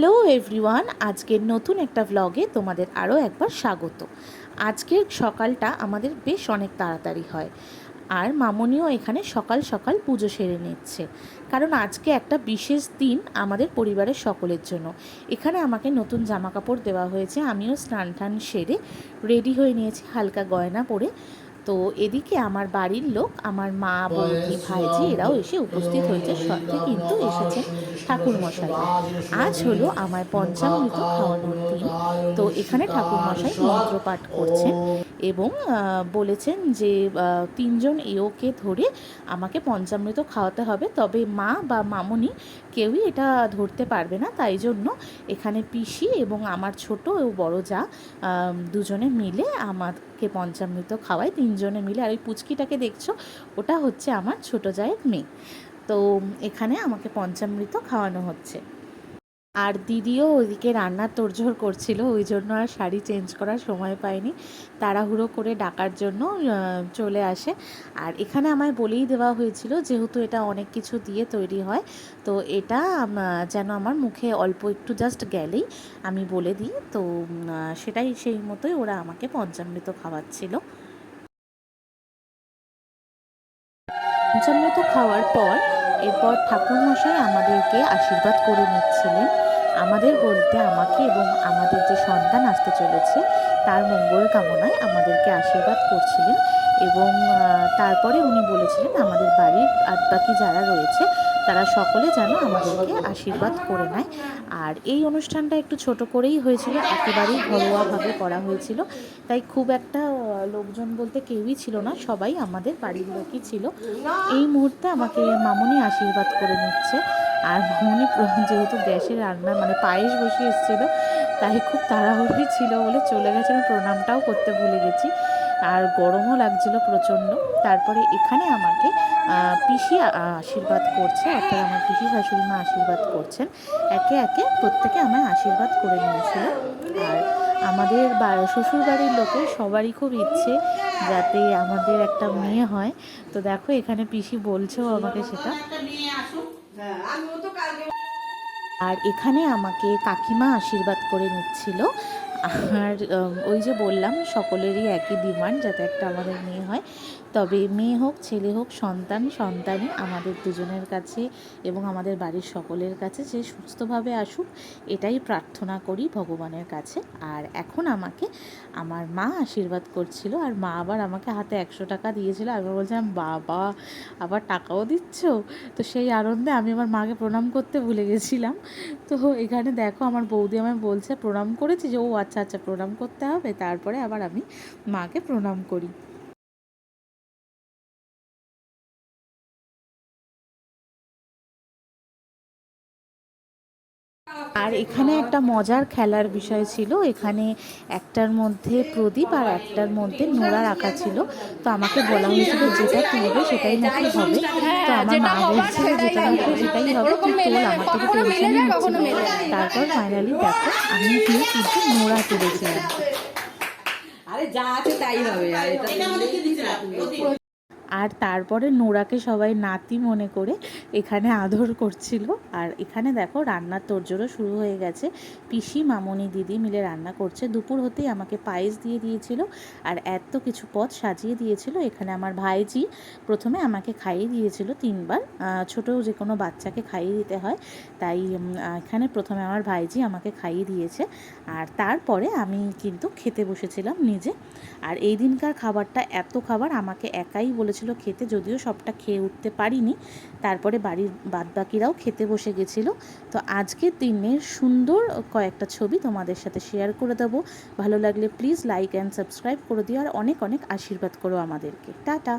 Hello everyone, আজকের নতুন একটা ব্লগে তোমাদের আরও একবার স্বাগত। আজকের সকালটা আমাদের বেশ অনেক তাড়াতাড়ি হয়, আর মামনিও এখানে সকাল সকাল পুজো সেরে নিচ্ছে, কারণ আজকে একটা বিশেষ দিন আমাদের পরিবারের সকলের জন্য। এখানে আমাকে নতুন জামা কাপড় দেওয়া হয়েছে, আমিও স্নান টান সেরে রেডি হয়ে নিয়েছি হালকা গয়না পরে। তো এদিকে আমার বাড়ির লোক, আমার মা, বৌদি, ভাইজি এরাও এসে উপস্থিত হয়েছে, সাথে কিন্তু এসেছেন ঠাকুরমশাইও। আজ হলো আমার পঞ্চামৃত খাওয়ানোর দিন। তো এখানে ঠাকুরমশাই মন্ত্রপাঠ করছেন এবং বলেছেন যে তিনজন এওকে ধরে আমাকে পঞ্চামৃত খাওয়াতে হবে, তবে মা বা মামনি কেউই এটা ধরতে পারবে না। তাই জন্য এখানে পিসি এবং আমার ছোট ও বড় যা দুজনে মিলে আমাকে পঞ্চামৃত খাওয়ায়, তিনজনে মিলে। আর ওই পুচকিটাকে দেখছো, ওটা হচ্ছে আমার ছোট জায়ের মেয়ে। তো এখানে আমাকে পঞ্চামৃত খাওয়ানো হচ্ছে। আর দিদিও ওইদিকে রান্নার তোড়জোড় করছিল, ওই জন্য আর শাড়ি চেঞ্জ করার সময় পায়নি, তাড়াহুড়ো করে ডাকার জন্য চলে আসে। আর এখানে আমায় বলেই দেওয়া হয়েছিল, যেহেতু এটা অনেক কিছু দিয়ে তৈরি হয়, তো এটা যেন আমার মুখে অল্প একটু জাস্ট গেলেই আমি বলে দিই। তো সেটাই, সেই মতোই ওরা আমাকে পঞ্চামৃত খাওয়াচ্ছিল। পঞ্চামৃত খাওয়ার পর এরপর ঠাকুরমশাই আমাদেরকে আশীর্বাদ করে নিচ্ছিলেন। আমাদের বলতে আমাকে এবং আমাদের যে সন্তান আসতে চলেছে তার মঙ্গল কামনায় আমাদেরকে আশীর্বাদ করছিলেন। এবং তারপরে উনি বলেছিলেন আমাদের বাড়ির বাকি যারা রয়েছে তারা সকলে যেন আমাদেরকে আশীর্বাদ করে নেয়। আর এই অনুষ্ঠানটা একটু ছোট করেই হয়েছিল, একেবারেই ঘরোয়াভাবে করা হয়েছিল, তাই খুব একটা লোকজন বলতে কেউই ছিল না, সবাই আমাদের বাড়ির লোকই ছিল। এই মুহূর্তে আমাকে মামনি আশীর্বাদ করে নিচ্ছে। আর মামনি যেহেতু গ্যাসে রান্না মানে পায়েস বসে এসেছিলো, তাই খুব তাড়াহুড়োই ছিল বলে চলে গেছে, আমি প্রণামটাও করতে ভুলে গেছি। আর গরমও লাগছিল প্রচণ্ড। তারপরে এখানে আমাকে পিসি আশীর্বাদ করছে, অর্থাৎ আমার পিসি শাশুড়ি মা আশীর্বাদ করছেন। একে একে প্রত্যেকে আমায় আশীর্বাদ করে নিয়েছিল। আর আমাদের শ্বশুরবাড়ির লোকের সবারই খুব ইচ্ছে যাতে আমাদের একটা মেয়ে হয়। তো দেখো এখানে পিসি বলছেও আমাকে সেটা। আর এখানে আমাকে কাকিমা আশীর্বাদ করে নিচ্ছিল। আর ওই যে বললাম, সকলেরই একই ডিমান্ড যাতে একটা আমাদের মেয়ে হয়। তবে মেয়ে হোক ছেলে হোক, সন্তানই আমাদের দুজনের কাছে এবং আমাদের বাড়ির সকলের কাছে যে সুস্থভাবে আসুক, এটাই প্রার্থনা করি ভগবানের কাছে। আর এখন আমাকে আমার মা আশীর্বাদ করছিল, আর মা আবার আমাকে হাতে 100 টাকা দিয়েছিল। আমি বলছিলাম, বাবা আবার টাকাও দিচ্ছ? তো সেই আনন্দে আমি আমার মাকে প্রণাম করতে ভুলে গেছিলাম। তো এখানে দেখো আমার বৌদি আমায় বলছে প্রণাম করেছি, যে ও আচ্ছা আচ্ছা প্রণাম করতে হবে, তারপরে আবার আমি মাকে প্রণাম করি। আর এখানে একটা মজার খেলার বিষয় ছিল, এখানে একটার মধ্যে প্রদীপ আর একটার মধ্যে নোড়া রাখা ছিল। তো আমাকে বলা হয়েছিল যেটা তুলবে সেটাই নাকি হবে। তো আমার মা বলছিল যেটা হবে সেটাই হবে, তুই তোল, আমার থেকে টেনশনই হচ্ছিল। তারপর ফাইনালি দেখো আমি গিয়ে কিন্তু নোড়া তুলেছিলাম। আরে যা আছে তাই হবে। আর এটা আর তারপরে নোরাকে সবাই নাতি মনে করে এখানে আদর করছিল। আর এখানে দেখো রান্নার তোড়জোড়ও শুরু হয়ে গেছে, পিসি, মামনি, দিদি মিলে রান্না করছে। দুপুর হতেই আমাকে পায়েস দিয়ে দিয়েছিল আর এত কিছু পদ সাজিয়ে দিয়েছিল। এখানে আমার ভাইজি প্রথমে আমাকে খাইয়ে দিয়েছিল 3বার, ছোটো যে কোনো বাচ্চাকে খাইয়ে দিতে হয়, তাই এখানে প্রথমে আমার ভাইজি আমাকে খাইয়ে দিয়েছে। আর তারপরে আমি কিন্তু খেতে বসেছিলাম নিজে। আর এই দিনকার খাবারটা এত খাবার আমাকে একাই বলেছিল খেতে, যদিও সবটা খেয়ে উঠতে পারিনি। তারপরে বাড়ির বাদবাকিরাও খেতে বসে গেছিলো। তো আজকের দিনের সুন্দর কয়েকটা ছবি তোমাদের সাথে শেয়ার করে দেবো। ভালো লাগলে প্লিজ লাইক অ্যান্ড সাবস্ক্রাইব করে দিও, আর অনেক অনেক আশীর্বাদ করো আমাদেরকে। টাটা।